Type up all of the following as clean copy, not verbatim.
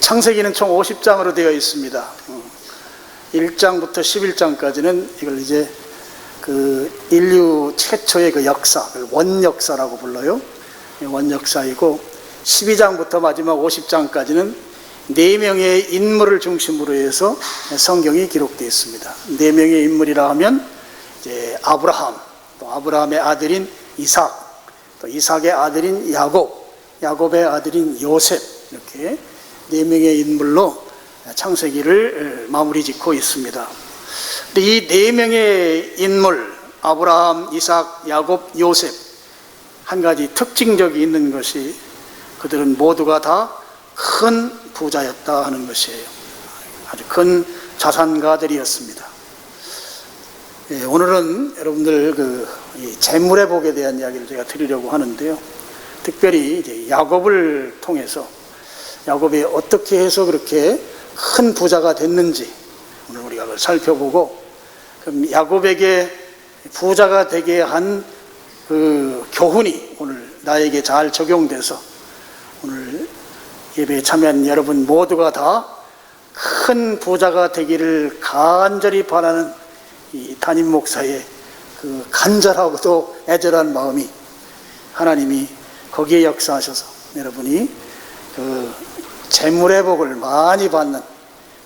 창세기는 총 50장으로 되어 있습니다. 1장부터 11장까지는 이걸 이제 그 인류 최초의 그 역사, 원역사라고 불러요. 원역사이고, 12장부터 마지막 50장까지는 4명의 인물을 중심으로 해서 성경이 기록되어 있습니다. 4명의 인물이라 하면 이제 아브라함, 또 아브라함의 아들인 이삭, 또 이삭의 아들인 야곱, 야곱의 아들인 요셉, 이렇게 4명의 인물로 창세기를 마무리 짓고 있습니다. 이 4명의 인물, 아브라함, 이삭, 야곱, 요셉, 한 가지 특징적이 있는 것이 그들은 모두가 다 큰 부자였다 하는 것이에요. 아주 큰 자산가들이었습니다. 오늘은 여러분들 이 재물의 복에 대한 이야기를 제가 드리려고 하는데요. 특별히 이제 야곱을 통해서 야곱이 어떻게 해서 그렇게 큰 부자가 됐는지 오늘 우리가 그걸 살펴보고, 그럼 야곱에게 부자가 되게 한 그 교훈이 오늘 나에게 잘 적용돼서 오늘 예배에 참여한 여러분 모두가 다 큰 부자가 되기를 간절히 바라는 이 담임 목사의 그 간절하고도 애절한 마음이 하나님이 거기에 역사하셔서 여러분이 그 재물의 복을 많이 받는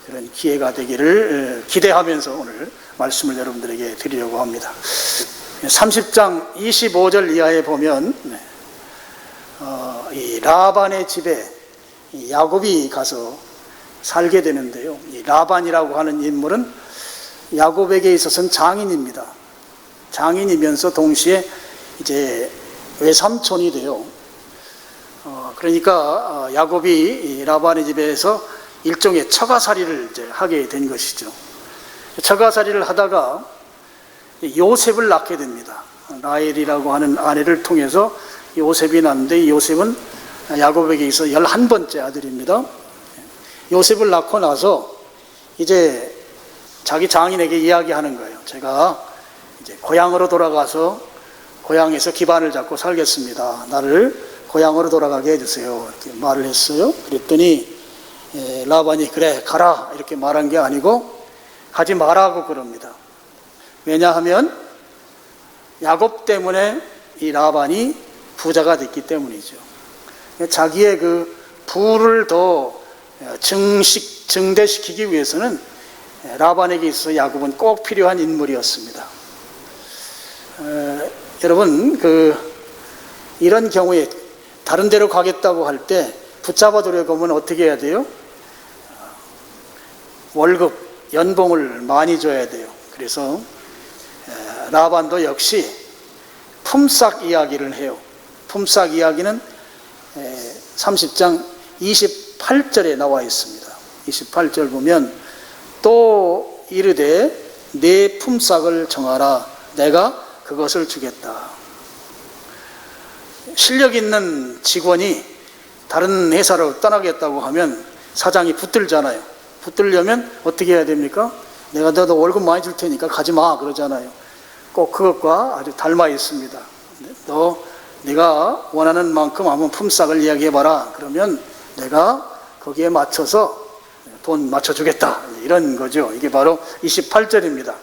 그런 기회가 되기를 기대하면서 오늘 말씀을 여러분들에게 드리려고 합니다. 30장 25절 이하에 보면 이 라반의 집에 이 야곱이 가서 살게 되는데요. 이 라반이라고 하는 인물은 야곱에게 있어서는 장인입니다. 장인이면서 동시에 이제 외삼촌이 돼요. 그러니까 야곱이 이 라반의 집에서 일종의 처가살이를 이제 하게 된 것이죠. 처가살이를 하다가 요셉을 낳게 됩니다. 라헬이라고 하는 아내를 통해서 요셉이 낳는데, 이 요셉은 야곱에게 있어 11번째 아들입니다. 요셉을 낳고 나서 이제 자기 장인에게 이야기하는 거예요. 제가 이제 고향으로 돌아가서 고향에서 기반을 잡고 살겠습니다. 나를 고향으로 돌아가게 해주세요. 이렇게 말을 했어요. 그랬더니 라반이 그래 가라 이렇게 말한 게 아니고 가지 말라고 그럽니다. 왜냐하면 야곱 때문에 이 라반이 부자가 됐기 때문이죠. 자기의 그 부를 더 증대시키기 위해서는 라반에게 있어서 야곱은 꼭 필요한 인물이었습니다. 여러분 이런 경우에 다른 데로 가겠다고 할 때 붙잡아 두려고 하면 어떻게 해야 돼요? 월급, 연봉을 많이 줘야 돼요. 그래서 라반도 역시 품삯 이야기를 해요. 품삯 이야기는 30장 28절에 나와 있습니다. 28절 보면 또 이르되 내 품삯을 정하라 내가 그것을 주겠다. 실력 있는 직원이 다른 회사로 떠나겠다고 하면 사장이 붙들잖아요. 붙들려면 어떻게 해야 됩니까? 내가 너 월급 많이 줄 테니까 가지 마 그러잖아요. 꼭 그것과 아주 닮아 있습니다. 너 네가 원하는 만큼 한번 품삯을 이야기해봐라. 그러면 내가 거기에 맞춰서 돈 맞춰주겠다. 이런 거죠. 이게 바로 28절입니다.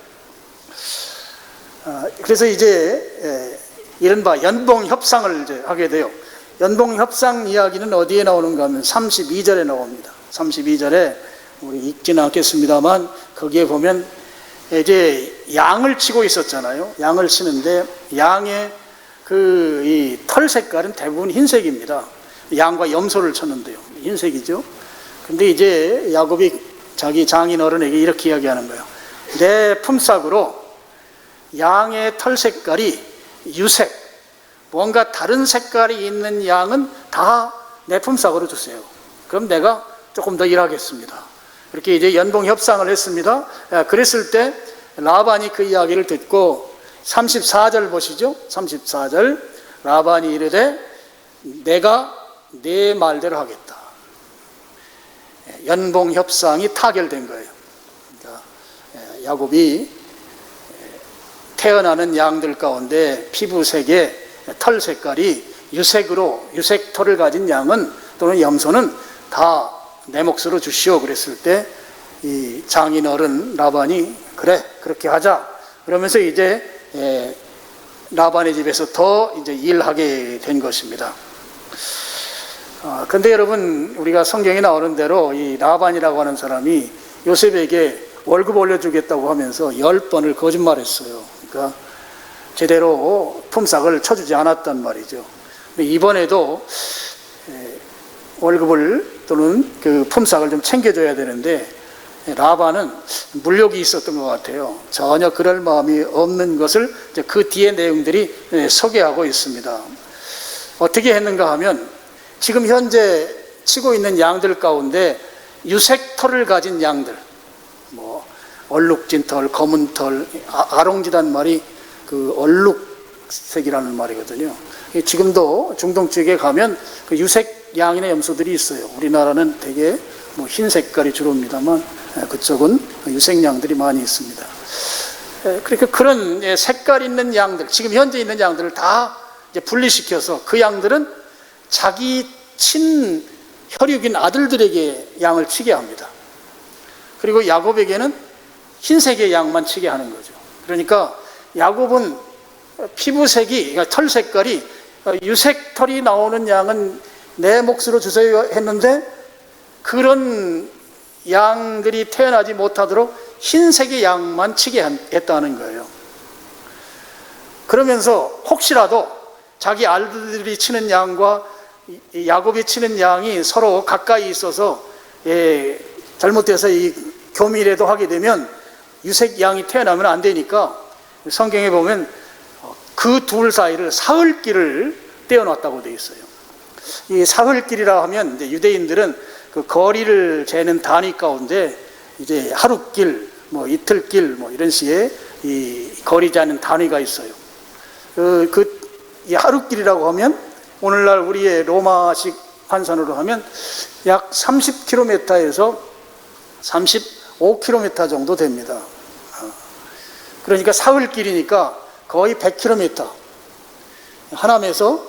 그래서 이제 이른바 연봉 협상을 이제 하게 돼요. 연봉 협상 이야기는 어디에 나오는가 하면 32절에 나옵니다. 32절에 우리 읽지는 않겠습니다만 거기에 보면 이제 양을 치고 있었잖아요. 양을 치는데 양의 이 털 색깔은 대부분 흰색입니다. 양과 염소를 쳤는데요. 흰색이죠. 근데 이제 야곱이 자기 장인 어른에게 이렇게 이야기하는 거예요. 내 품삯으로 양의 털 색깔이 유색, 뭔가 다른 색깔이 있는 양은 다 내 품삯으로 주세요. 그럼 내가 조금 더 일하겠습니다. 이렇게 이제 연봉 협상을 했습니다. 그랬을 때 라반이 그 이야기를 듣고 34절 보시죠. 34절 라반이 이르되 내가 네 말대로 하겠다. 연봉 협상이 타결된 거예요. 그러니까 야곱이 태어나는 양들 가운데 피부색의 털 색깔이 유색 털을 가진 양은 또는 염소는 다 내 몫으로 주시오 그랬을 때 이 장인 어른 라반이 그래 그렇게 하자 그러면서 이제 라반의 집에서 더 이제 일하게 된 것입니다. 근데 여러분 우리가 성경에 나오는 대로 이 라반이라고 하는 사람이 요셉에게 월급 올려주겠다고 하면서 10번을 거짓말했어요. 그러니까 제대로 품삯을 쳐주지 않았단 말이죠. 근데 이번에도 월급을 또는 그 품삯을 좀 챙겨줘야 되는데 라반은 물욕이 있었던 것 같아요. 전혀 그럴 마음이 없는 것을 이제 그 뒤에 내용들이 소개하고 있습니다. 어떻게 했는가 하면 지금 현재 치고 있는 양들 가운데 유색털을 가진 양들, 뭐 얼룩진 털, 검은 털, 아롱지단 말이 그 얼룩색이라는 말이거든요. 지금도 중동 쪽에 가면 그 유색 양이나 염소들이 있어요. 우리나라는 되게 뭐 흰 색깔이 주로입니다만 그쪽은 유색 양들이 많이 있습니다. 그러니까 그런 색깔 있는 양들, 지금 현재 있는 양들을 다 이제 분리시켜서 그 양들은 자기 친 혈육인 아들들에게 양을 치게 합니다. 그리고 야곱에게는 흰색의 양만 치게 하는 거죠. 그러니까 야곱은 피부색이, 그러니까 털 색깔이 유색 털이 나오는 양은 내 몫으로 주세요 했는데 그런 양들이 태어나지 못하도록 흰색의 양만 치게 했다는 거예요. 그러면서 혹시라도 자기 아들들이 치는 양과 야곱이 치는 양이 서로 가까이 있어서 잘못돼서 이 교미라도 하게 되면 유색 양이 태어나면 안 되니까 성경에 보면 그 둘 사이를 사흘길을 떼어놨다고 되어 있어요. 이 사흘길이라 하면 이제 유대인들은 그 거리를 재는 단위 가운데 이제 하루길, 뭐 이틀길, 뭐 이런 식의 이 거리 재는 단위가 있어요. 이 하루길이라고 하면 오늘날 우리의 로마식 환산으로 하면 약 30km에서 35km 정도 됩니다. 그러니까 사흘길이니까 거의 100km. 하남에서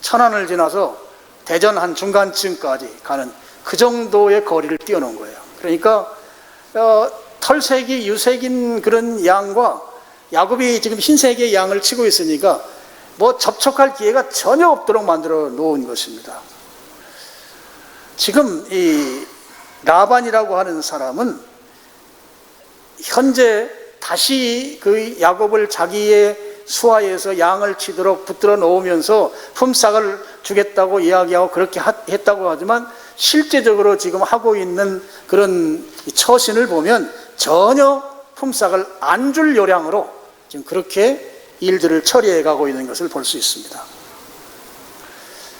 천안을 지나서 대전 한 중간층까지 가는 그 정도의 거리를 띄워놓은 거예요. 그러니까 털색이 유색인 그런 양과 야곱이 지금 흰색의 양을 치고 있으니까 뭐 접촉할 기회가 전혀 없도록 만들어 놓은 것입니다. 지금 이 라반이라고 하는 사람은 현재 다시 그 야곱을 자기의 수하에서 양을 치도록 붙들어 놓으면서 품삯을 주겠다고 이야기하고 그렇게 했다고 하지만 실제적으로 지금 하고 있는 그런 처신을 보면 전혀 품삯을 안 줄 요량으로 지금 그렇게 일들을 처리해 가고 있는 것을 볼 수 있습니다.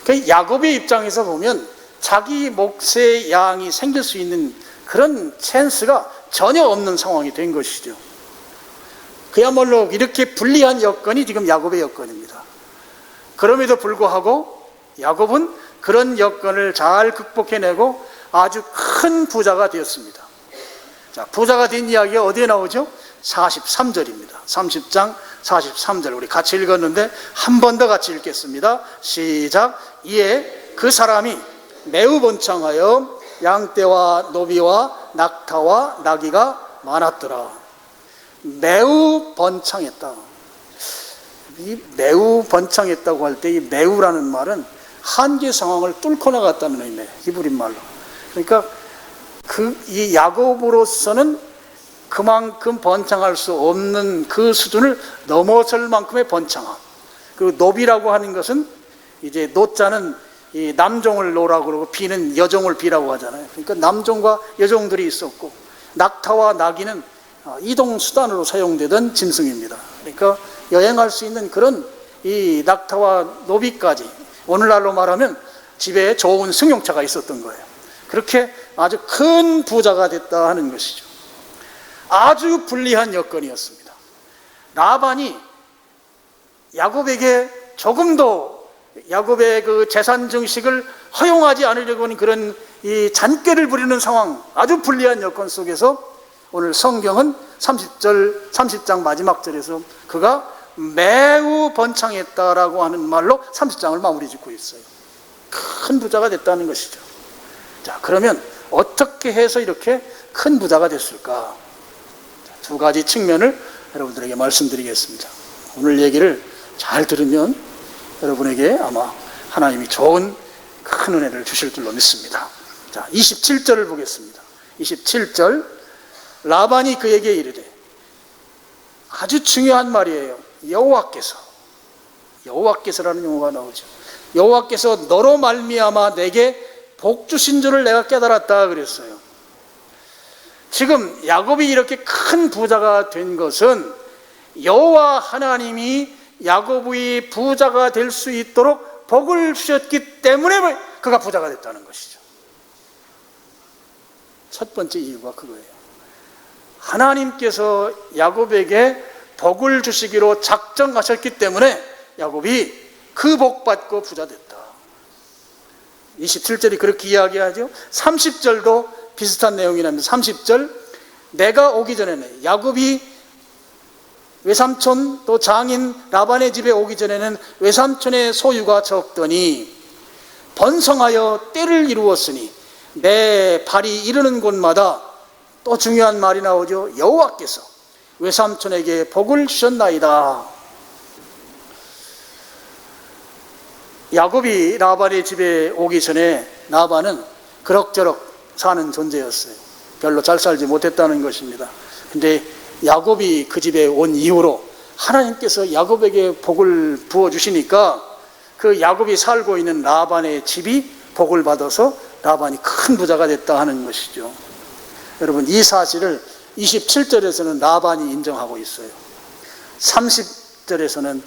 그 야곱의 입장에서 보면 자기 몫의 양이 생길 수 있는 그런 찬스가 전혀 없는 상황이 된 것이죠. 그야말로 이렇게 불리한 여건이 지금 야곱의 여건입니다. 그럼에도 불구하고 야곱은 그런 여건을 잘 극복해내고 아주 큰 부자가 되었습니다. 자, 부자가 된 이야기가 어디에 나오죠? 43절입니다. 30장 43절 우리 같이 읽었는데 한 번 더 같이 읽겠습니다. 시작. 이에 그 사람이 매우 번창하여 양떼와 노비와 낙타와 나귀가 많았더라. 매우 번창했다. 이 매우 번창했다고 할 때 이 매우라는 말은 한계 상황을 뚫고 나갔다는 의미예요. 히브리 말로. 그러니까 이 야곱으로서는 그만큼 번창할 수 없는 그 수준을 넘어설 만큼의 번창함. 그리고 노비라고 하는 것은 이제 노자는 이 남종을 노라고 그러고 비는 여종을 비라고 하잖아요. 그러니까 남종과 여종들이 있었고 낙타와 나귀는 이동 수단으로 사용되던 짐승입니다. 그러니까 여행할 수 있는 그런 이 낙타와 노비까지 오늘날로 말하면 집에 좋은 승용차가 있었던 거예요. 그렇게 아주 큰 부자가 됐다 하는 것이죠. 아주 불리한 여건이었습니다. 라반이 야곱에게 조금도 야곱의 그 재산 증식을 허용하지 않으려고 하는 그런 이 잔꾀를 부리는 상황, 아주 불리한 여건 속에서 오늘 성경은 30장 마지막 절에서 그가 매우 번창했다라고 하는 말로 30장을 마무리 짓고 있어요. 큰 부자가 됐다는 것이죠. 자, 그러면 어떻게 해서 이렇게 큰 부자가 됐을까? 두 가지 측면을 여러분들에게 말씀드리겠습니다. 오늘 얘기를 잘 들으면 여러분에게 아마 하나님이 좋은 큰 은혜를 주실 줄로 믿습니다. 자, 27절을 보겠습니다. 27절, 라반이 그에게 이르되, 아주 중요한 말이에요. 여호와께서라는 용어가 나오죠. 여호와께서 너로 말미암아 내게 복 주신 줄을 내가 깨달았다 그랬어요. 지금 야곱이 이렇게 큰 부자가 된 것은 여호와 하나님이 야곱의 부자가 될 수 있도록 복을 주셨기 때문에 그가 부자가 됐다는 것이죠. 첫 번째 이유가 그거예요. 하나님께서 야곱에게 복을 주시기로 작정하셨기 때문에 야곱이 그 복 받고 부자 됐다. 27절이 그렇게 이야기하죠. 30절도 비슷한 내용이 납니다. 30절, 내가 오기 전에는, 야곱이 외삼촌 또 장인 라반의 집에 오기 전에는 외삼촌의 소유가 적더니 번성하여 때를 이루었으니 내 발이 이르는 곳마다, 또 중요한 말이 나오죠. 여호와께서 외삼촌에게 복을 주셨나이다. 야곱이 라반의 집에 오기 전에 라반은 그럭저럭 사는 존재였어요. 별로 잘 살지 못했다는 것입니다. 근데 야곱이 그 집에 온 이후로 하나님께서 야곱에게 복을 부어주시니까 그 야곱이 살고 있는 라반의 집이 복을 받아서 라반이 큰 부자가 됐다 하는 것이죠. 여러분, 이 사실을 27절에서는 라반이 인정하고 있어요. 30절에서는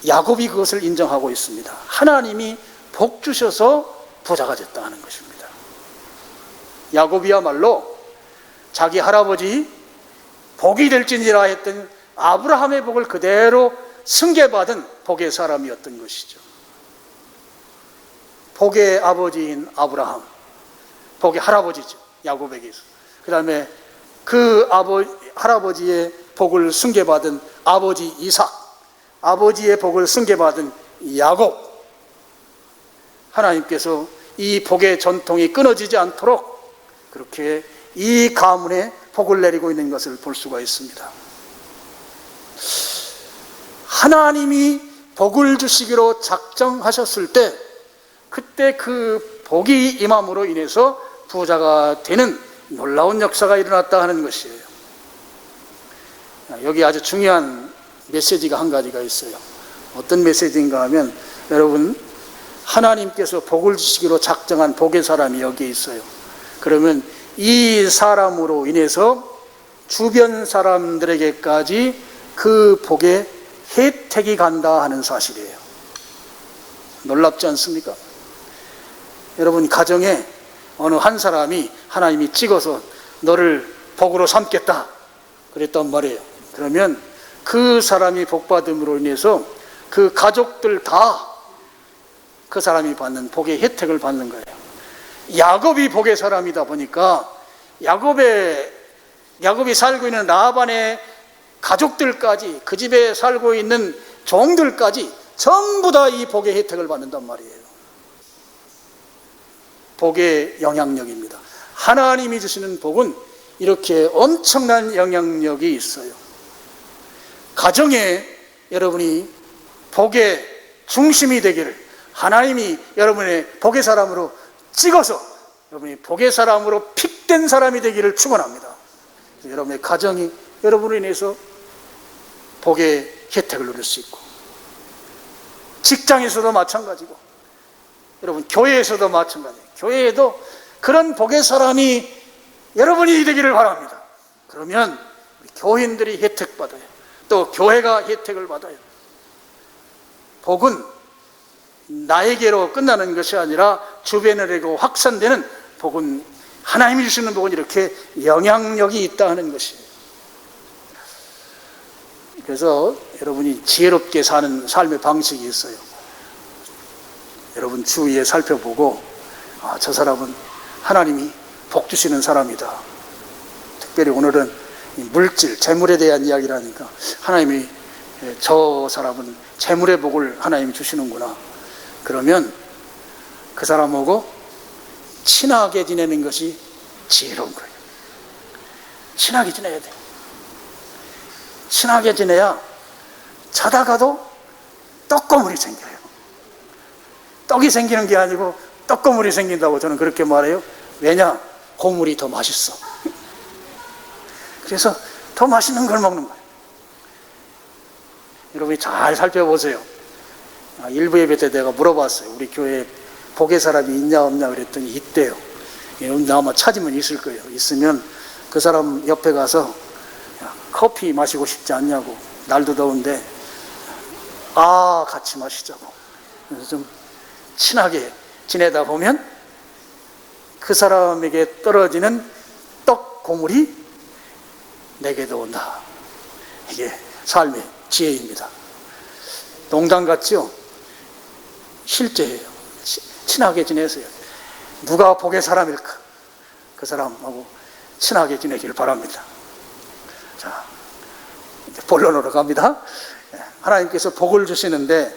야곱이 그것을 인정하고 있습니다. 하나님이 복 주셔서 부자가 됐다 하는 것입니다. 야곱이야말로 자기 할아버지 복이 될지니라 했던 아브라함의 복을 그대로 승계받은 복의 사람이었던 것이죠. 복의 아버지인 아브라함, 복의 할아버지죠. 야곱에게서. 그 다음에 그 할아버지의 복을 승계받은 아버지 이삭, 아버지의 복을 승계받은 야곱. 하나님께서 이 복의 전통이 끊어지지 않도록 그렇게 이 가문에 복을 내리고 있는 것을 볼 수가 있습니다. 하나님이 복을 주시기로 작정하셨을 때, 그때 그 복이 임함으로 인해서 부자가 되는 놀라운 역사가 일어났다 하는 것이에요. 여기 아주 중요한 메시지가 한 가지가 있어요. 어떤 메시지인가 하면, 여러분, 하나님께서 복을 주시기로 작정한 복의 사람이 여기에 있어요. 그러면 이 사람으로 인해서 주변 사람들에게까지 그 복의 혜택이 간다 하는 사실이에요. 놀랍지 않습니까? 여러분, 가정에 어느 한 사람이 하나님이 찍어서 너를 복으로 삼겠다 그랬단 말이에요. 그러면 그 사람이 복받음으로 인해서 그 가족들 다 그 사람이 받는 복의 혜택을 받는 거예요. 야곱이 복의 사람이다 보니까 야곱이 살고 있는 라반의 가족들까지, 그 집에 살고 있는 종들까지 전부 다 이 복의 혜택을 받는단 말이에요. 복의 영향력입니다. 하나님이 주시는 복은 이렇게 엄청난 영향력이 있어요. 가정에 여러분이 복의 중심이 되기를 하나님이 여러분의 복의 사람으로 찍어서 여러분이 복의 사람으로 픽된 사람이 되기를 축원합니다. 여러분의 가정이 여러분으로 인해서 복의 혜택을 누릴 수 있고, 직장에서도 마찬가지고, 여러분 교회에서도 마찬가지예요. 교회에도 그런 복의 사람이 여러분이 되기를 바랍니다. 그러면 교인들이 혜택 받아요. 또 교회가 혜택을 받아요. 복은 나에게로 끝나는 것이 아니라 주변으로 확산되는 복은, 하나님이 주시는 복은 이렇게 영향력이 있다 하는 것이에요. 그래서 여러분이 지혜롭게 사는 삶의 방식이 있어요. 여러분 주위에 살펴보고, 저 사람은 하나님이 복 주시는 사람이다. 특별히 오늘은 물질, 재물에 대한 이야기를 하니까 하나님이 저 사람은 재물의 복을 하나님이 주시는구나. 그러면 그 사람하고 친하게 지내는 것이 지혜로운 거예요. 친하게 지내야 돼요. 친하게 지내야 자다가도 떡고물이 생겨요. 떡이 생기는 게 아니고 떡고물이 생긴다고 저는 그렇게 말해요. 왜냐? 고물이 더 맛있어. 그래서 더 맛있는 걸 먹는 거예요. 여러분이 잘 살펴보세요. 일부 예배 때 내가 물어봤어요. 우리 교회에 복의 사람이 있냐 없냐 그랬더니 있대요. 아마 찾으면 있을 거예요. 있으면 그 사람 옆에 가서 커피 마시고 싶지 않냐고. 날도 더운데 같이 마시자고. 그래서 좀 친하게 지내다 보면 그 사람에게 떨어지는 떡 고물이 내게도 온다. 이게 삶의 지혜입니다. 농담 같죠? 실제예요. 친하게 지내세요. 누가 복의 사람일까? 그 사람하고 친하게 지내길 바랍니다. 자, 이제 본론으로 갑니다. 하나님께서 복을 주시는데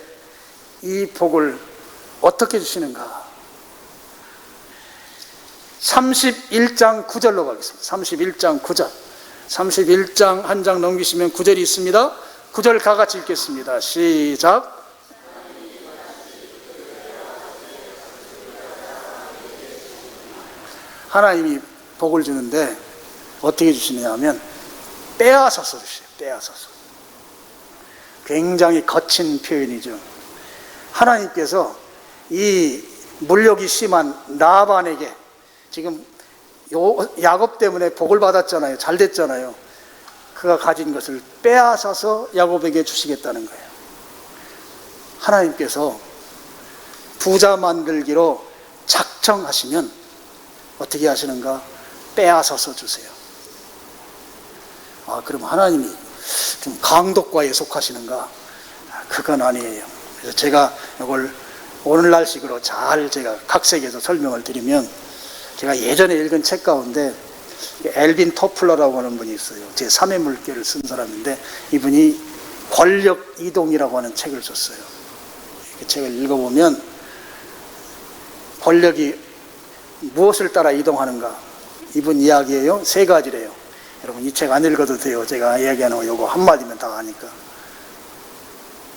이 복을 어떻게 주시는가? 31장 9절로 가겠습니다. 31장 9절. 31장 한 장 넘기시면 9절이 있습니다. 9절 다 같이 읽겠습니다. 시작. 하나님이 복을 주는데 어떻게 주시냐 하면 빼앗아서 주세요. 빼앗아서. 굉장히 거친 표현이죠. 하나님께서 이 물욕이 심한 나반에게 지금 야곱 때문에 복을 받았잖아요. 잘 됐잖아요. 그가 가진 것을 빼앗아서 야곱에게 주시겠다는 거예요. 하나님께서 부자 만들기로 작정하시면 어떻게 하시는가? 빼앗아서 주세요. 그럼 하나님이 좀 강독과에 속하시는가? 그건 아니에요. 그래서 제가 이걸 오늘날식으로 잘 제가 각색해서 설명을 드리면, 제가 예전에 읽은 책 가운데 엘빈 토플러라고 하는 분이 있어요. 제 3의 물결을 쓴 사람인데 이분이 권력 이동이라고 하는 책을 썼어요. 그 책을 읽어보면 권력이 무엇을 따라 이동하는가? 이분 이야기예요. 3가지래요. 여러분 이 책 안 읽어도 돼요. 제가 이야기하는 거 요거 한마디면 다 아니까.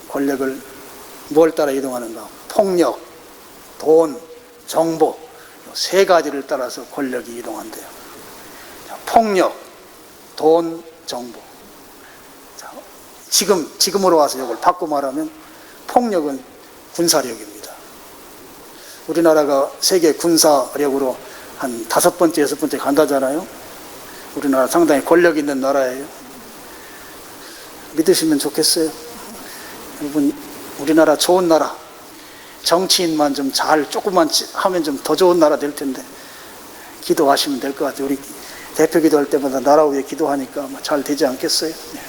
권력을 무엇을 따라 이동하는가? 폭력, 돈, 정보, 3가지를 따라서 권력이 이동한대요. 자, 폭력, 돈, 정보. 자, 지금으로 와서 이걸 바꿔 말하면 폭력은 군사력입니다. 우리나라가 세계 군사력으로 한 5번째, 6번째 간다잖아요. 우리나라 상당히 권력 있는 나라예요. 믿으시면 좋겠어요. 여러분, 우리나라 좋은 나라, 정치인만 좀 잘 조금만 하면 좀 더 좋은 나라 될 텐데 기도하시면 될 것 같아요. 우리 대표 기도할 때마다 나라 위해 기도하니까 잘 되지 않겠어요? 네.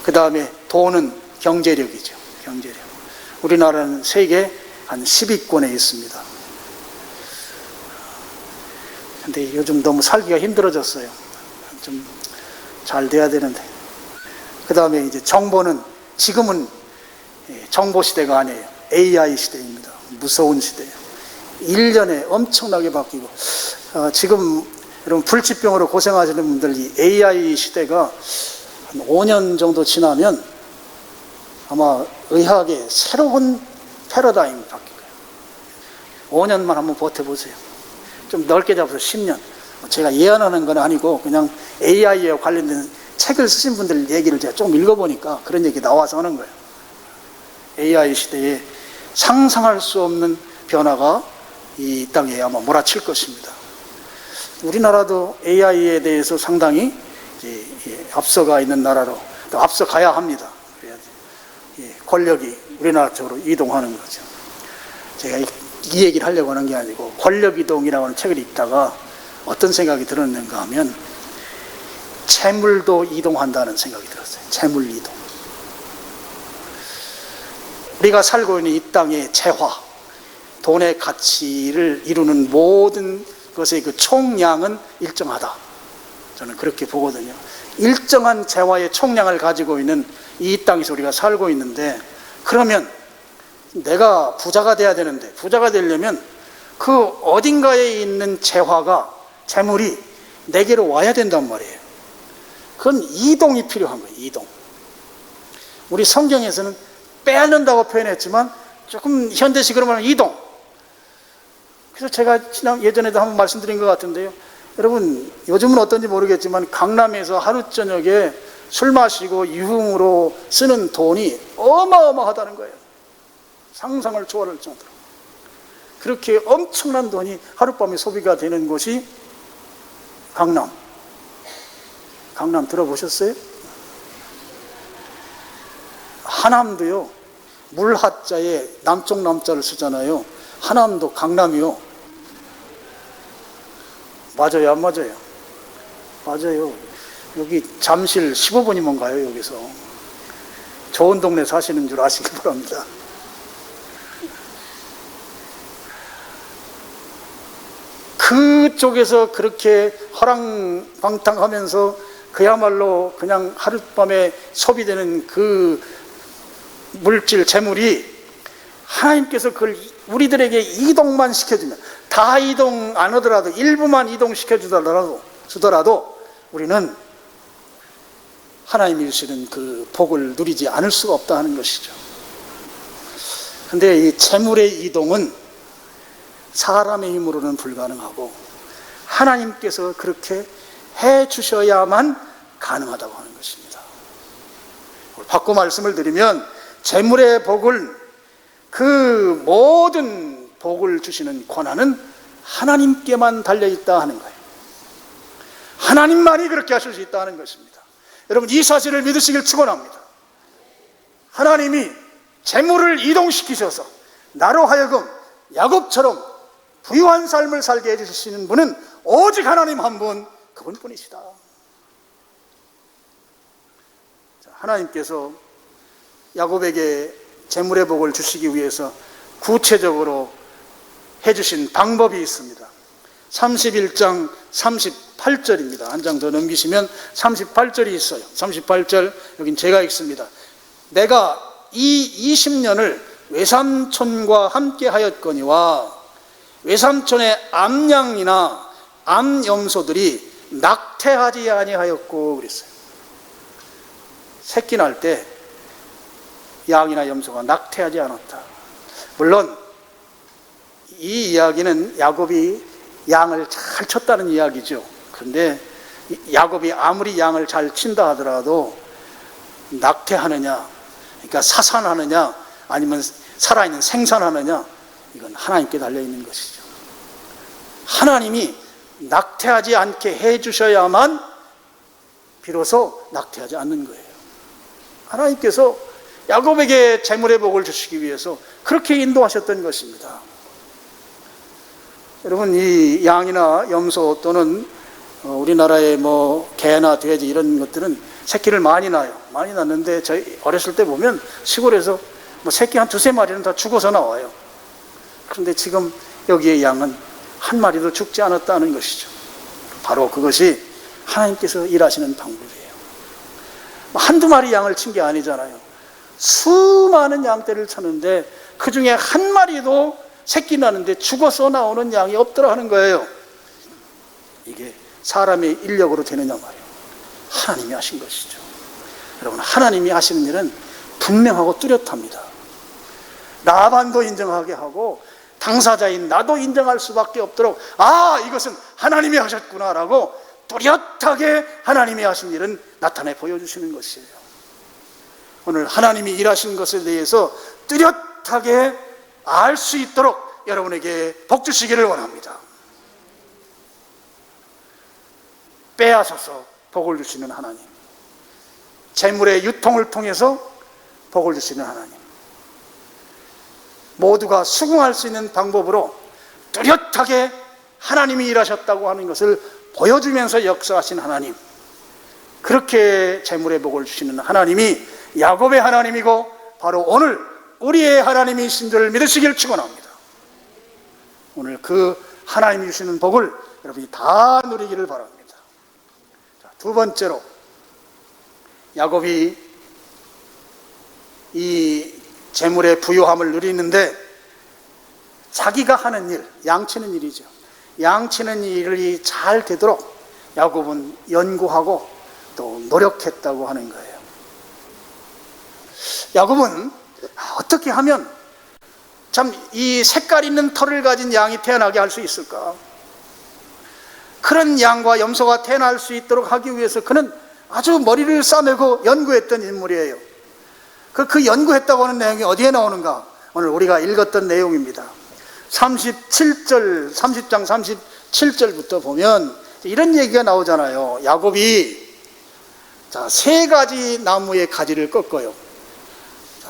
그 다음에 돈은 경제력이죠. 경제력. 우리나라는 세계 한 10위권에 있습니다. 근데 요즘 너무 살기가 힘들어졌어요. 좀 잘 돼야 되는데. 그 다음에 이제 정보는, 지금은 정보 시대가 아니에요. AI 시대입니다. 무서운 시대예요. 1년에 엄청나게 바뀌고, 지금 여러분 불치병으로 고생하시는 분들, 이 AI 시대가 한 5년 정도 지나면 아마 의학의 새로운 패러다임이 바뀔 거예요. 5년만 한번 버텨보세요. 좀 넓게 잡아서 10년. 제가 예언하는 건 아니고 그냥 AI에 관련된 책을 쓰신 분들 얘기를 제가 좀 읽어보니까 그런 얘기 나와서 하는 거예요. AI 시대에 상상할 수 없는 변화가 이 땅에 아마 몰아칠 것입니다. 우리나라도 AI에 대해서 상당히 이제 앞서가 있는 나라로 또 앞서가야 합니다. 그래야지 권력이 우리나라 쪽으로 이동하는 거죠. 제가 이 얘기를 하려고 하는 게 아니고, 권력 이동이라고 하는 책을 읽다가 어떤 생각이 들었는가 하면 재물도 이동한다는 생각이 들었어요. 재물 이동. 우리가 살고 있는 이 땅의 재화, 돈의 가치를 이루는 모든 것의 그 총량은 일정하다. 저는 그렇게 보거든요. 일정한 재화의 총량을 가지고 있는 이 땅에서 우리가 살고 있는데, 그러면 내가 부자가 돼야 되는데, 부자가 되려면 그 어딘가에 있는 재물이 내게로 와야 된단 말이에요. 그건 이동이 필요한 거예요. 이동. 우리 성경에서는 빼앗는다고 표현했지만 조금 현대식으로 말하면 이동. 그래서 제가 예전에도 한번 말씀드린 것 같은데요. 여러분, 요즘은 어떤지 모르겠지만 강남에서 하루 저녁에 술 마시고 유흥으로 쓰는 돈이 어마어마하다는 거예요. 상상을 초월할 정도로. 그렇게 엄청난 돈이 하룻밤에 소비가 되는 곳이 강남. 강남 들어보셨어요? 하남도요, 물하자에 남쪽 남자를 쓰잖아요. 하남도 강남이요. 맞아요, 안 맞아요? 맞아요. 여기 잠실 15분이면 가요, 여기서. 좋은 동네 사시는 줄 아시기 바랍니다. 그쪽에서 그렇게 허랑방탕하면서 그야말로 그냥 하룻밤에 소비되는 그 물질, 재물이 하나님께서 그걸 우리들에게 이동만 시켜주면, 다 이동 안 하더라도 일부만 이동시켜 주더라도 우리는 하나님이 주시는 그 복을 누리지 않을 수가 없다 하는 것이죠. 그런데 이 재물의 이동은 사람의 힘으로는 불가능하고 하나님께서 그렇게 해 주셔야만 가능하다고 하는 것입니다. 바꿔 말씀을 드리면 재물의 복을, 그 모든 복을 주시는 권한은 하나님께만 달려있다 하는 거예요. 하나님만이 그렇게 하실 수 있다 하는 것입니다. 여러분, 이 사실을 믿으시길 축원합니다. 하나님이 재물을 이동시키셔서 나로 하여금 야곱처럼 부유한 삶을 살게 해주시는 분은 오직 하나님 한 분, 그분뿐이시다. 하나님께서 야곱에게 재물의 복을 주시기 위해서 구체적으로 해주신 방법이 있습니다. 31장 38절입니다. 한 장 더 넘기시면 38절이 있어요. 38절, 여긴 제가 읽습니다. 내가 이 20년을 외삼촌과 함께 하였거니와 외삼촌의 암양이나 암염소들이 낙태하지 아니하였고 그랬어요. 새끼 날 때 양이나 염소가 낙태하지 않았다. 물론 이 이야기는 야곱이 양을 잘 쳤다는 이야기죠. 그런데 야곱이 아무리 양을 잘 친다 하더라도 낙태하느냐, 그러니까 사산하느냐 아니면 살아있는 생산하느냐, 이건 하나님께 달려있는 것이죠. 하나님이 낙태하지 않게 해주셔야만 비로소 낙태하지 않는 거예요. 하나님께서 야곱에게 재물의 복을 주시기 위해서 그렇게 인도하셨던 것입니다. 여러분, 이 양이나 염소 또는 우리나라의 뭐 개나 돼지 이런 것들은 새끼를 많이 낳아요. 많이 낳는데 저희 어렸을 때 보면 시골에서 뭐 새끼 한 두세 마리는 다 죽어서 나와요. 그런데 지금 여기의 양은 한 마리도 죽지 않았다는 것이죠. 바로 그것이 하나님께서 일하시는 방법이에요. 한두 마리 양을 친 게 아니잖아요. 수많은 양떼를 쳤는데 그 중에 한 마리도 새끼 나는데 죽어서 나오는 양이 없더라 하는 거예요. 이게 사람의 인력으로 되느냐 말이에요. 하나님이 하신 것이죠. 여러분, 하나님이 하시는 일은 분명하고 뚜렷합니다. 라반도 인정하게 하고 당사자인 나도 인정할 수밖에 없도록, 아, 이것은 하나님이 하셨구나라고 뚜렷하게 하나님이 하신 일은 나타내 보여주시는 것이에요. 오늘 하나님이 일하신 것에 대해서 뚜렷하게 알 수 있도록 여러분에게 복 주시기를 원합니다. 빼앗아서 복을 주시는 하나님, 재물의 유통을 통해서 복을 주시는 하나님, 모두가 수긍할 수 있는 방법으로 뚜렷하게 하나님이 일하셨다고 하는 것을 보여주면서 역사하신 하나님, 그렇게 재물의 복을 주시는 하나님이 야곱의 하나님이고 바로 오늘 우리의 하나님이신 줄 믿으시길 축원합니다. 오늘 그 하나님이 주시는 복을 여러분이 다 누리기를 바랍니다. 자, 두 번째로, 야곱이 이 재물의 부유함을 누리는데 자기가 하는 일, 양치는 일이죠. 양치는 일이 잘 되도록 야곱은 연구하고 또 노력했다고 하는 거예요. 야곱은 어떻게 하면 참 이 색깔 있는 털을 가진 양이 태어나게 할 수 있을까? 그런 양과 염소가 태어날 수 있도록 하기 위해서 그는 아주 머리를 싸매고 연구했던 인물이에요. 그 연구했다고 하는 내용이 어디에 나오는가? 오늘 우리가 읽었던 내용입니다. 30장 37절부터 보면 이런 얘기가 나오잖아요. 야곱이 세 가지 나무의 가지를 꺾어요.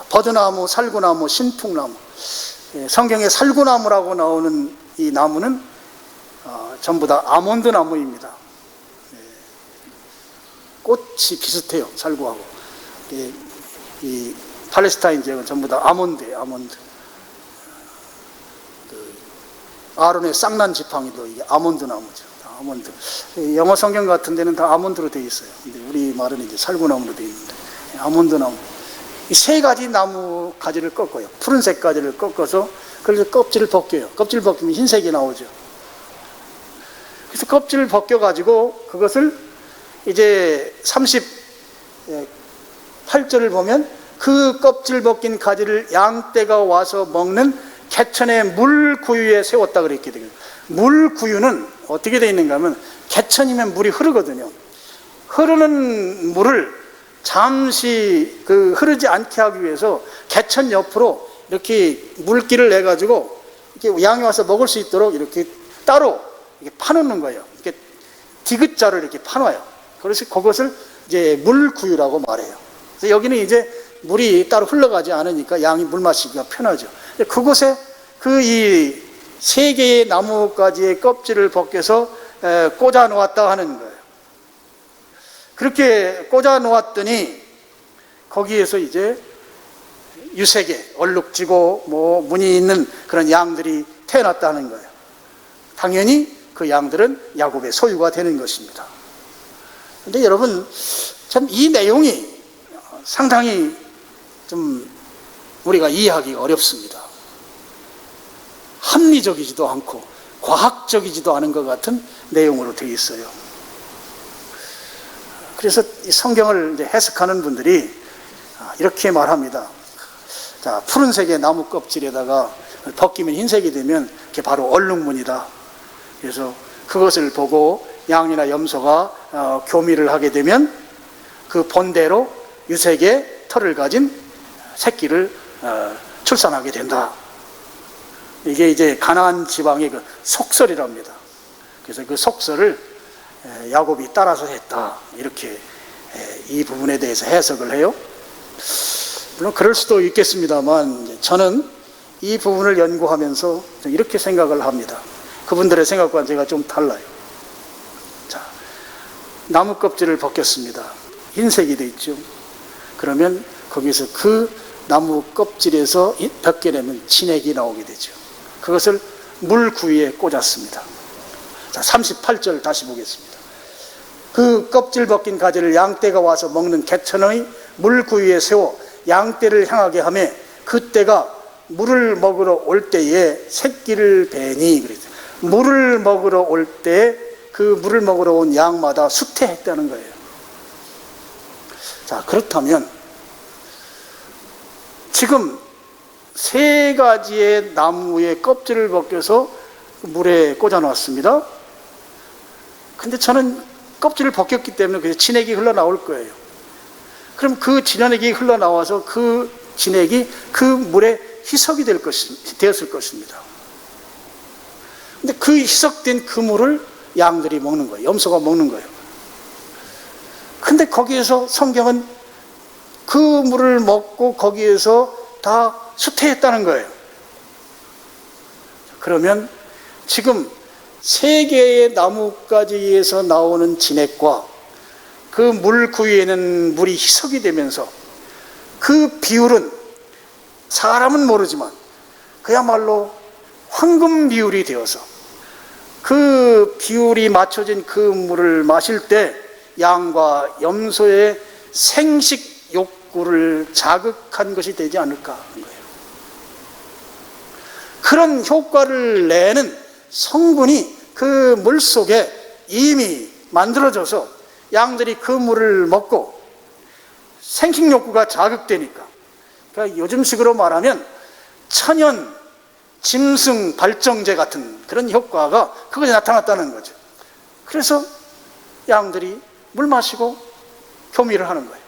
버드나무, 살구나무, 신풍나무. 성경에 살구나무라고 나오는 이 나무는 전부 다 아몬드 나무입니다. 꽃이 비슷해요, 살구하고. 이 팔레스타인 지역은 전부 다 아몬드예요, 아몬드. 아론의 쌍난 지팡이도 이게 아몬드 나무죠. 아몬드. 영어 성경 같은 데는 다 아몬드로 되어 있어요. 근데 우리 말은 이제 살구나무로 되어 있는데, 아몬드 나무. 이 세 가지 나무 가지를 꺾어요. 푸른색 가지를 꺾어서, 그래서 껍질을 벗겨요. 껍질 벗기면 흰색이 나오죠. 그래서 껍질을 벗겨가지고, 그것을 이제 38절을 보면, 그 껍질 벗긴 가지를 양떼가 와서 먹는 개천의 물구유에 세웠다 그랬게 되거든요. 물구유는 어떻게 되어 있는가 하면, 개천이면 물이 흐르거든요. 흐르는 물을 잠시 흐르지 않게 하기 위해서 개천 옆으로 이렇게 물길을 내 가지고 이렇게 양이 와서 먹을 수 있도록 이렇게 따로 이렇게 파놓는 거예요. 이렇게 디귿자를 이렇게 파놔요. 그래서 그것을 이제 물구유라고 말해요. 그래서 여기는 이제 물이 따로 흘러가지 않으니까 양이 물 마시기가 편하죠. 그곳에 이 세 개의 나무가지의 껍질을 벗겨서 꽂아 놓았다 하는 거예요. 그렇게 꽂아 놓았더니 거기에서 이제 유색에 얼룩지고 무늬 있는 그런 양들이 태어났다는 거예요. 당연히 그 양들은 야곱의 소유가 되는 것입니다. 그런데 여러분, 참 이 내용이 상당히 좀 우리가 이해하기가 어렵습니다. 합리적이지도 않고 과학적이지도 않은 것 같은 내용으로 되어 있어요. 그래서 이 성경을 이제 해석하는 분들이 이렇게 말합니다. 자, 푸른색의 나무 껍질에다가 벗기면 흰색이 되면 그게 바로 얼룩무늬다. 그래서 그것을 보고 양이나 염소가 교미를 하게 되면 그 본대로 유색의 털을 가진 새끼를 출산하게 된다. 이게 이제 가나안 지방의 그 속설이랍니다. 그래서 그 속설을 야곱이 따라서 했다. 이렇게 이 부분에 대해서 해석을 해요. 물론 그럴 수도 있겠습니다만 저는 이 부분을 연구하면서 이렇게 생각을 합니다. 그분들의 생각과는 제가 좀 달라요. 자, 나무 껍질을 벗겼습니다. 흰색이 돼 있죠. 그러면 거기서 그 나무 껍질에서 벗겨내면 진액이 나오게 되죠. 그것을 물구유에 꽂았습니다. 자, 38절 다시 보겠습니다. 그 껍질 벗긴 가지를 양떼가 와서 먹는 개천의 물구유에 세워 양떼를 향하게 하며 그때가 물을 먹으러 올 때에 새끼를 베니. 그랬어요. 물을 먹으러 올 때 그 물을 먹으러 온 양마다 수태했다는 거예요. 자, 그렇다면 지금 세 가지의 나무의 껍질을 벗겨서 물에 꽂아 놨습니다. 근데 저는 껍질을 벗겼기 때문에 그래서 진액이 흘러나올 거예요. 그럼 그 진액이 흘러나와서 그 진액이 그 물에 희석이 되었을 것입니다. 근데 그 희석된 그 물을 양들이 먹는 거예요. 염소가 먹는 거예요. 근데 거기에서 성경은 그 물을 먹고 거기에서 다 수태했다는 거예요. 그러면 지금 세 개의 나뭇가지에서 나오는 진액과 그 물구유에는 물이 희석이 되면서 그 비율은 사람은 모르지만 그야말로 황금 비율이 되어서 그 비율이 맞춰진 그 물을 마실 때 양과 염소의 생식 욕구를 자극한 것이 되지 않을까 하는 거예요. 그런 효과를 내는 성분이 그 물 속에 이미 만들어져서 양들이 그 물을 먹고 생식욕구가 자극되니까, 그러니까 요즘식으로 말하면 천연 짐승 발정제 같은 그런 효과가 그것이 나타났다는 거죠. 그래서 양들이 물 마시고 교미를 하는 거예요.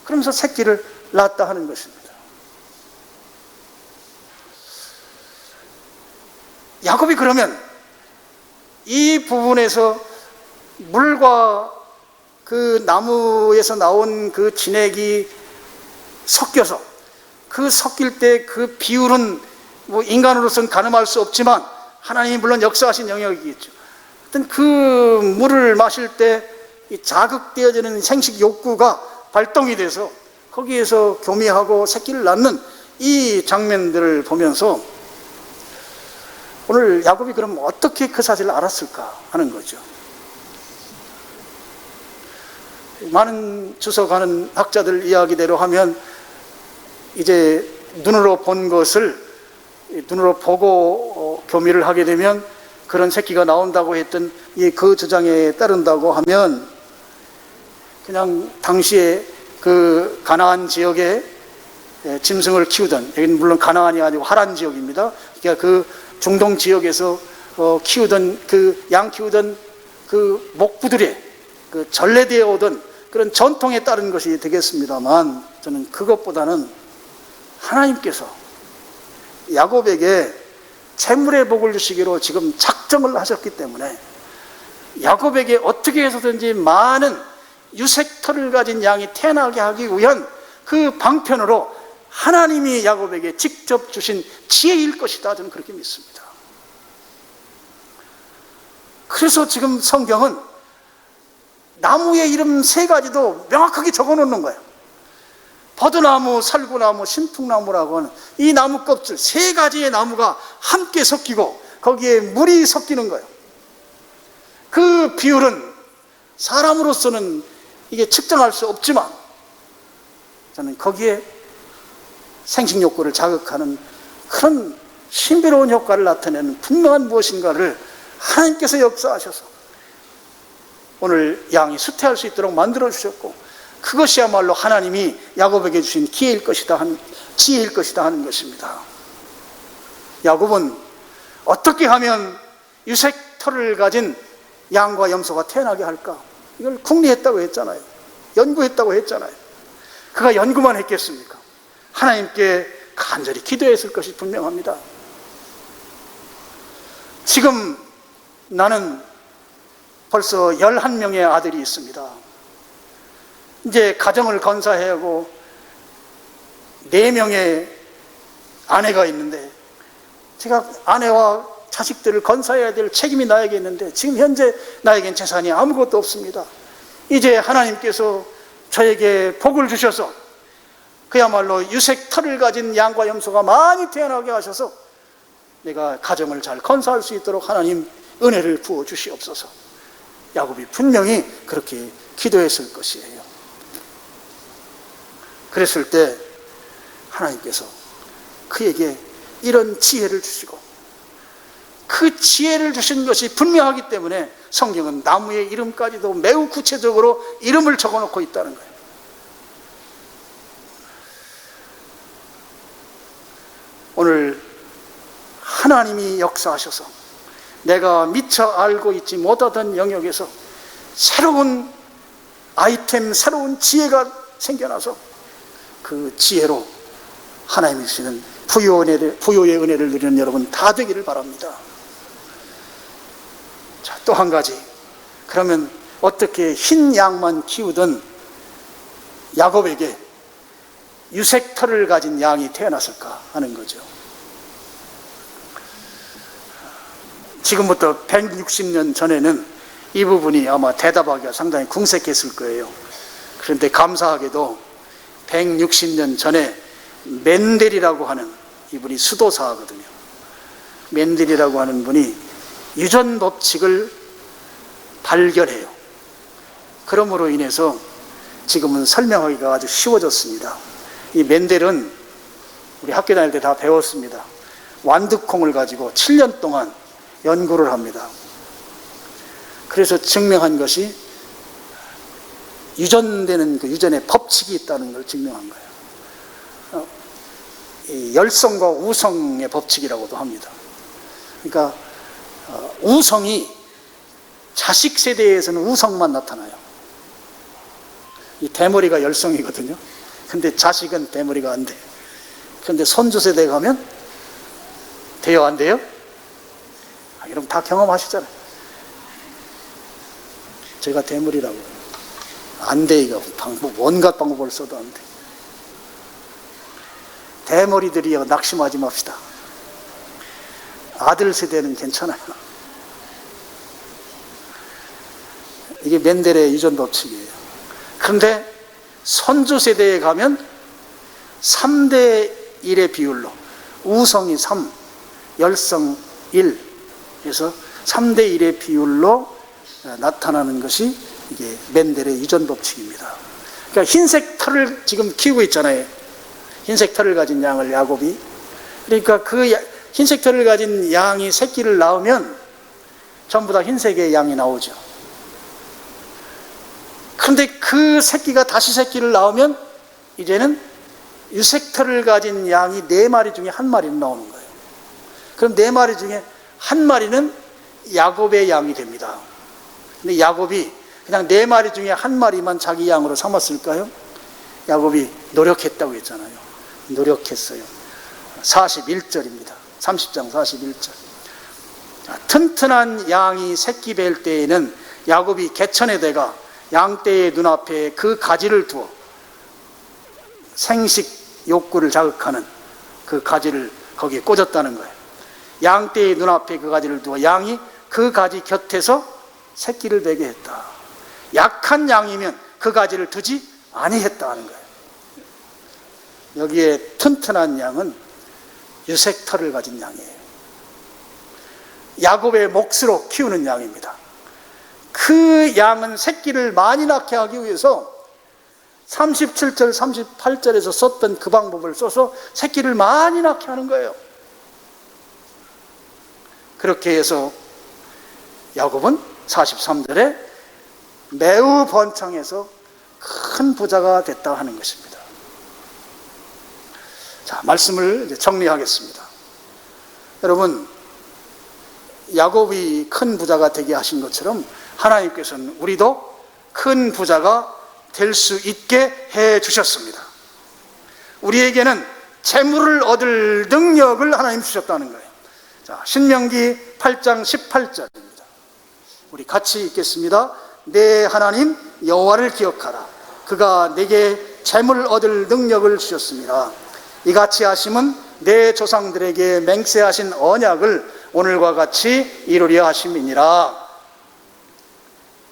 그러면서 새끼를 낳았다 하는 것입니다. 야곱이 그러면 이 부분에서 물과 그 나무에서 나온 그 진액이 섞여서 그 섞일 때 그 비율은 뭐 인간으로서는 가늠할 수 없지만 하나님이 물론 역사하신 영역이겠죠. 하여튼 그 물을 마실 때 이 자극되어지는 생식 욕구가 발동이 돼서 거기에서 교미하고 새끼를 낳는 이 장면들을 보면서 오늘 야곱이 그럼 어떻게 그 사실을 알았을까 하는 거죠. 많은 주석하는 학자들 이야기대로 하면 이제 눈으로 본 것을 눈으로 보고 교미를 하게 되면 그런 새끼가 나온다고 했던 그 주장에 따른다고 하면 그냥 당시에 그 가나안 지역에 짐승을 키우던, 여기는 물론 가나안이 아니고 하란 지역입니다. 그러니까 그 중동 지역에서 키우던 그 양 키우던 그 목부들의 그 전래되어 오던 그런 전통에 따른 것이 되겠습니다만, 저는 그것보다는 하나님께서 야곱에게 재물의 복을 주시기로 지금 작정을 하셨기 때문에 야곱에게 어떻게 해서든지 많은 유색털을 가진 양이 태어나게 하기 위한 그 방편으로 하나님이 야곱에게 직접 주신 지혜일 것이다, 저는 그렇게 믿습니다. 그래서 지금 성경은 나무의 이름 3가지도 명확하게 적어 놓는 거예요. 버드나무, 살구나무, 신풍나무라고 하는 이 나무 껍질 3가지의 나무가 함께 섞이고 거기에 물이 섞이는 거예요. 그 비율은 사람으로서는 이게 측정할 수 없지만 저는 거기에 생식욕구를 자극하는 그런 신비로운 효과를 나타내는 분명한 무엇인가를 하나님께서 역사하셔서 오늘 양이 수태할 수 있도록 만들어 주셨고, 그것이야말로 하나님이 야곱에게 주신 기회일 것이다, 지혜일 것이다 하는 것입니다. 야곱은 어떻게 하면 유색털을 가진 양과 염소가 태어나게 할까? 이걸 궁리했다고 했잖아요. 연구했다고 했잖아요. 그가 연구만 했겠습니까? 하나님께 간절히 기도했을 것이 분명합니다. 지금 나는 벌써 11명의 아들이 있습니다. 이제 가정을 건사해야 하고 4명의 아내가 있는데 제가 아내와 자식들을 건사해야 될 책임이 나에게 있는데 지금 현재 나에겐 재산이 아무것도 없습니다. 이제 하나님께서 저에게 복을 주셔서 그야말로 유색털을 가진 양과 염소가 많이 태어나게 하셔서 내가 가정을 잘 건사할 수 있도록 하나님 은혜를 부어 주시옵소서. 야곱이 분명히 그렇게 기도했을 것이에요. 그랬을 때 하나님께서 그에게 이런 지혜를 주시고, 그 지혜를 주신 것이 분명하기 때문에 성경은 나무의 이름까지도 매우 구체적으로 이름을 적어놓고 있다는 거예요. 오늘 하나님이 역사하셔서 내가 미처 알고 있지 못하던 영역에서 새로운 아이템, 새로운 지혜가 생겨나서 그 지혜로 하나님이 주시는 부요의 은혜를 누리는 여러분 다 되기를 바랍니다. 자, 또 한 가지. 그러면 어떻게 흰 양만 키우던 야곱에게 유색털을 가진 양이 태어났을까 하는 거죠. 지금부터 160년 전에는 이 부분이 아마 대답하기가 상당히 궁색했을 거예요. 그런데 감사하게도 160년 전에 멘델이라고 하는 이분이 수도사거든요. 멘델이라고 하는 분이 유전 법칙을 발견해요. 그러므로 인해서 지금은 설명하기가 아주 쉬워졌습니다. 이 멘델은 우리 학교 다닐 때 다 배웠습니다. 완두콩을 가지고 7년 동안 연구를 합니다. 그래서 증명한 것이 유전되는 그 유전의 법칙이 있다는 걸 증명한 거예요. 이 열성과 우성의 법칙이라고도 합니다. 그러니까 우성이 자식 세대에서는 우성만 나타나요. 이 대머리가 열성이거든요. 근데 자식은 대머리가 안 돼요. 그런데 손주 세대에 가면 돼요, 안 돼요? 여러분 다 경험하시잖아요. 제가 대머리라고 안 돼. 이거 온갖 방법을 써도 안 돼. 대머리들이요, 낙심하지 맙시다. 아들 세대는 괜찮아요. 이게 멘델의 유전 법칙이에요. 그런데 손주 세대에 가면 3대 1의 비율로 우성이 3, 열성 1, 그래서 3대 1의 비율로 나타나는 것이 이게 멘델의 유전 법칙입니다. 그러니까 흰색 털을 지금 키우고 있잖아요. 흰색 털을 가진 양을 야곱이. 그러니까 그 흰색 털을 가진 양이 새끼를 낳으면 전부 다 흰색의 양이 나오죠. 그런데 그 새끼가 다시 새끼를 낳으면 이제는 유색 털을 가진 양이 4마리 중에 1마리는 나오는 거예요. 그럼 4마리 중에 1마리는 야곱의 양이 됩니다. 근데 야곱이 그냥 4마리 중에 1마리만 자기 양으로 삼았을까요? 야곱이 노력했다고 했잖아요. 노력했어요. 41절입니다. 30장 41절. 튼튼한 양이 새끼 뵐 때에는 야곱이 개천에 대가 양떼의 눈앞에 그 가지를 두어 생식 욕구를 자극하는 그 가지를 거기에 꽂았다는 거예요. 양떼의 눈앞에 그 가지를 두어 양이 그 가지 곁에서 새끼를 베게 했다. 약한 양이면 그 가지를 두지 아니했다 하는 거예요. 여기에 튼튼한 양은 유색 털을 가진 양이에요. 야곱의 몫으로 키우는 양입니다. 그 양은 새끼를 많이 낳게 하기 위해서 37절, 38절에서 썼던 그 방법을 써서 새끼를 많이 낳게 하는 거예요. 그렇게 해서 야곱은 43절에 매우 번창해서 큰 부자가 됐다 하는 것입니다. 자, 말씀을 이제 정리하겠습니다. 여러분, 야곱이 큰 부자가 되게 하신 것처럼 하나님께서는 우리도 큰 부자가 될 수 있게 해 주셨습니다. 우리에게는 재물을 얻을 능력을 하나님 주셨다는 거예요. 자, 신명기 8장 18절입니다. 우리 같이 읽겠습니다. 내 하나님 여호와를 기억하라. 그가 내게 재물을 얻을 능력을 주셨습니다. 이같이 하심은 내 조상들에게 맹세하신 언약을 오늘과 같이 이루려 하심이니라.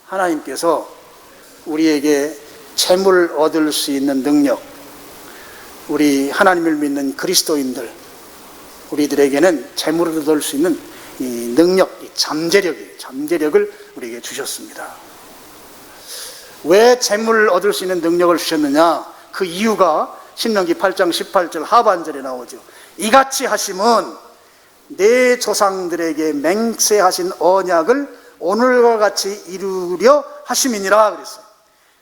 하나님께서 우리에게 재물을 얻을 수 있는 능력, 우리 하나님을 믿는 그리스도인들, 우리들에게는 재물을 얻을 수 있는 이 능력, 이 잠재력을 우리에게 주셨습니다. 왜 재물을 얻을 수 있는 능력을 주셨느냐? 그 이유가 신명기 8장 18절 하반절에 나오죠. 이같이 하심은 내 조상들에게 맹세하신 언약을 오늘과 같이 이루려 하심이니라 그랬어요.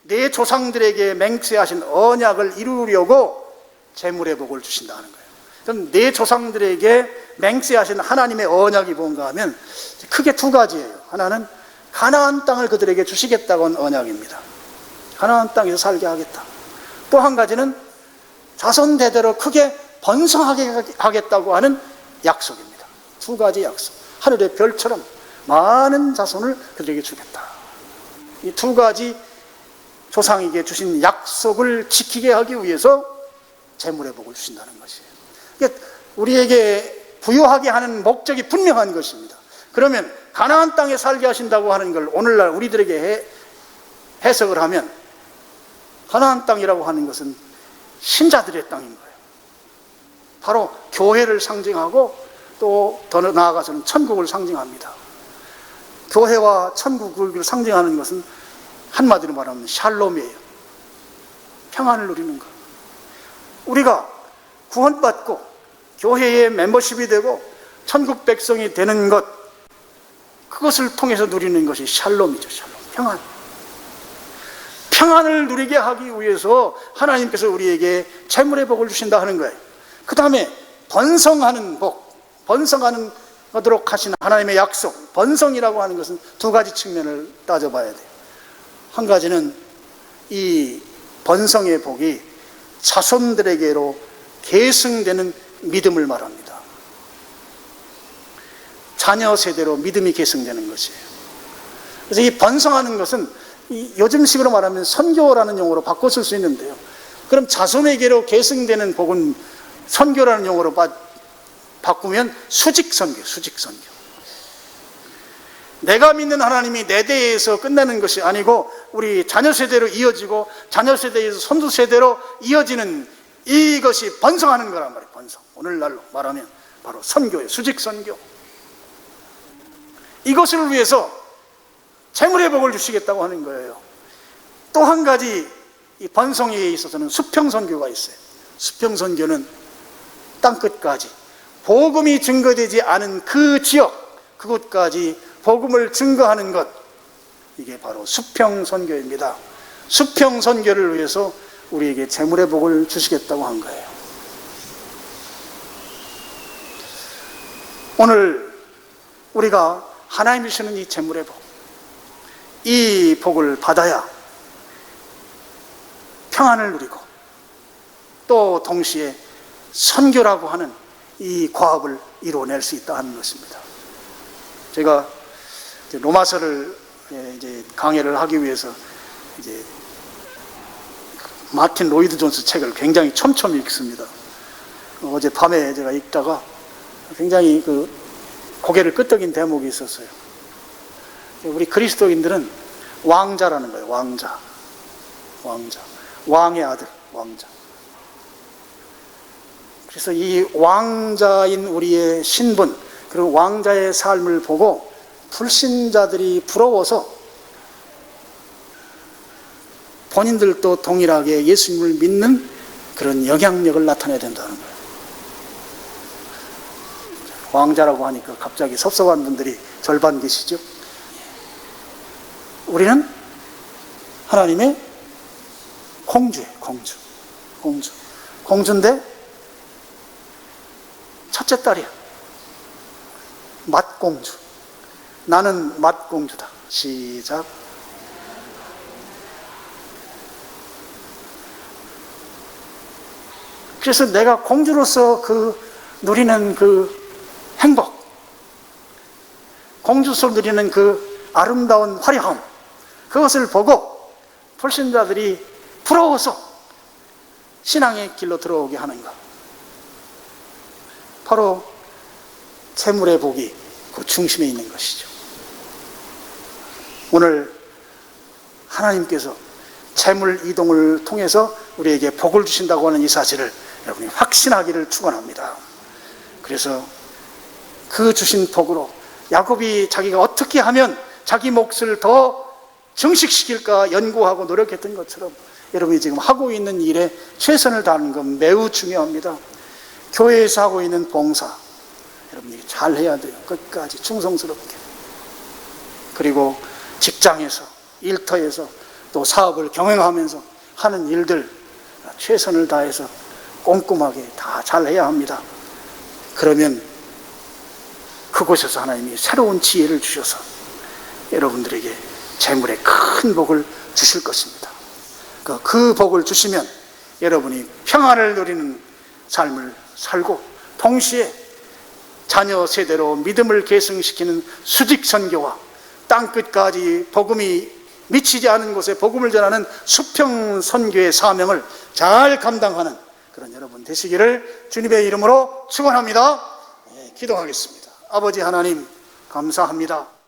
내 조상들에게 맹세하신 언약을 이루려고 재물의 복을 주신다는 거예요. 그럼 내 조상들에게 맹세하신 하나님의 언약이 뭔가 하면 크게 두 가지예요. 하나는 가나안 땅을 그들에게 주시겠다고 한 언약입니다. 가나안 땅에서 살게 하겠다. 또 한 가지는 자손 대대로 크게 번성하게 하겠다고 하는 약속입니다. 두 가지 약속. 하늘의 별처럼 많은 자손을 그들에게 주겠다. 이 두 가지 조상에게 주신 약속을 지키게 하기 위해서 재물의 복을 주신다는 것이에요. 그러니까 우리에게 부유하게 하는 목적이 분명한 것입니다. 그러면 가나안 땅에 살게 하신다고 하는 걸 오늘날 우리들에게 해석을 하면 가나안 땅이라고 하는 것은 신자들의 땅인 거예요. 바로 교회를 상징하고 또 더 나아가서는 천국을 상징합니다. 교회와 천국을 상징하는 것은 한마디로 말하면 샬롬이에요. 평안을 누리는 것. 우리가 구원받고 교회의 멤버십이 되고 천국 백성이 되는 것, 그것을 통해서 누리는 것이 샬롬이죠. 샬롬, 평안. 평안을 누리게 하기 위해서 하나님께서 우리에게 재물의 복을 주신다 하는 거예요. 그 다음에 번성하는 복, 번성하는 하도록 하신 하나님의 약속. 번성이라고 하는 것은 두 가지 측면을 따져봐야 돼요. 한 가지는 이 번성의 복이 자손들에게로 계승되는 믿음을 말합니다. 자녀 세대로 믿음이 계승되는 것이에요. 그래서 이 번성하는 것은 요즘식으로 말하면 선교라는 용어로 바꿔 쓸 수 있는데요. 그럼 자손에게로 계승되는 복은 선교라는 용어로 바꾸면 수직선교, 수직선교. 내가 믿는 하나님이 내 대에서 끝나는 것이 아니고 우리 자녀 세대로 이어지고 자녀 세대에서 선두 세대로 이어지는 이것이 번성하는 거란 말이에요. 번성. 오늘날로 말하면 바로 선교예요. 수직선교. 이것을 위해서 재물의 복을 주시겠다고 하는 거예요. 또 한 가지 이 번성에 있어서는 수평선교가 있어요. 수평선교는 땅끝까지 복음이 증거되지 않은 그 지역, 그곳까지 복음을 증거하는 것, 이게 바로 수평선교입니다. 수평선교를 위해서 우리에게 재물의 복을 주시겠다고 한 거예요. 오늘 우리가 하나님이 주시는 이 재물의 복, 이 복을 받아야 평안을 누리고 또 동시에 선교라고 하는 이 과업을 이루어낼 수 있다 하는 것입니다. 제가 로마서를 이제 강해를 하기 위해서 이제 마틴 로이드 존스 책을 굉장히 촘촘히 읽습니다. 어제 밤에 제가 읽다가 굉장히 고개를 끄덕인 대목이 있었어요. 우리 그리스도인들은 왕자라는 거예요. 왕자. 왕의 아들, 왕자. 그래서 이 왕자인 우리의 신분, 그리고 왕자의 삶을 보고 불신자들이 부러워서 본인들도 동일하게 예수님을 믿는 그런 영향력을 나타내야 된다는 거예요. 왕자라고 하니까 갑자기 섭섭한 분들이 절반 계시죠. 우리는 하나님의 공주예요. 공주인데 첫째 딸이야. 맏공주. 나는 맏공주다. 시작. 그래서 내가 공주로서 누리는 행복, 공주로서 누리는 아름다운 화려함, 그것을 보고 불신자들이 부러워서 신앙의 길로 들어오게 하는 것. 바로 재물의 복이 그 중심에 있는 것이죠. 오늘 하나님께서 재물 이동을 통해서 우리에게 복을 주신다고 하는 이 사실을 여러분이 확신하기를 축원합니다. 그래서 그 주신 복으로 야곱이 자기가 어떻게 하면 자기 몫을 더 증식시킬까 연구하고 노력했던 것처럼 여러분이 지금 하고 있는 일에 최선을 다하는 건 매우 중요합니다. 교회에서 하고 있는 봉사, 여러분이 잘 해야 돼요. 끝까지 충성스럽게. 그리고 직장에서, 일터에서 또 사업을 경영하면서 하는 일들 최선을 다해서 꼼꼼하게 다 잘 해야 합니다. 그러면 그곳에서 하나님이 새로운 지혜를 주셔서 여러분들에게 재물의 큰 복을 주실 것입니다. 그 복을 주시면 여러분이 평안을 누리는 삶을 살고 동시에 자녀 세대로 믿음을 계승시키는 수직 선교와 땅끝까지 복음이 미치지 않은 곳에 복음을 전하는 수평 선교의 사명을 잘 감당하는 그런 여러분 되시기를 주님의 이름으로 축원합니다. 기도하겠습니다. 아버지 하나님 감사합니다.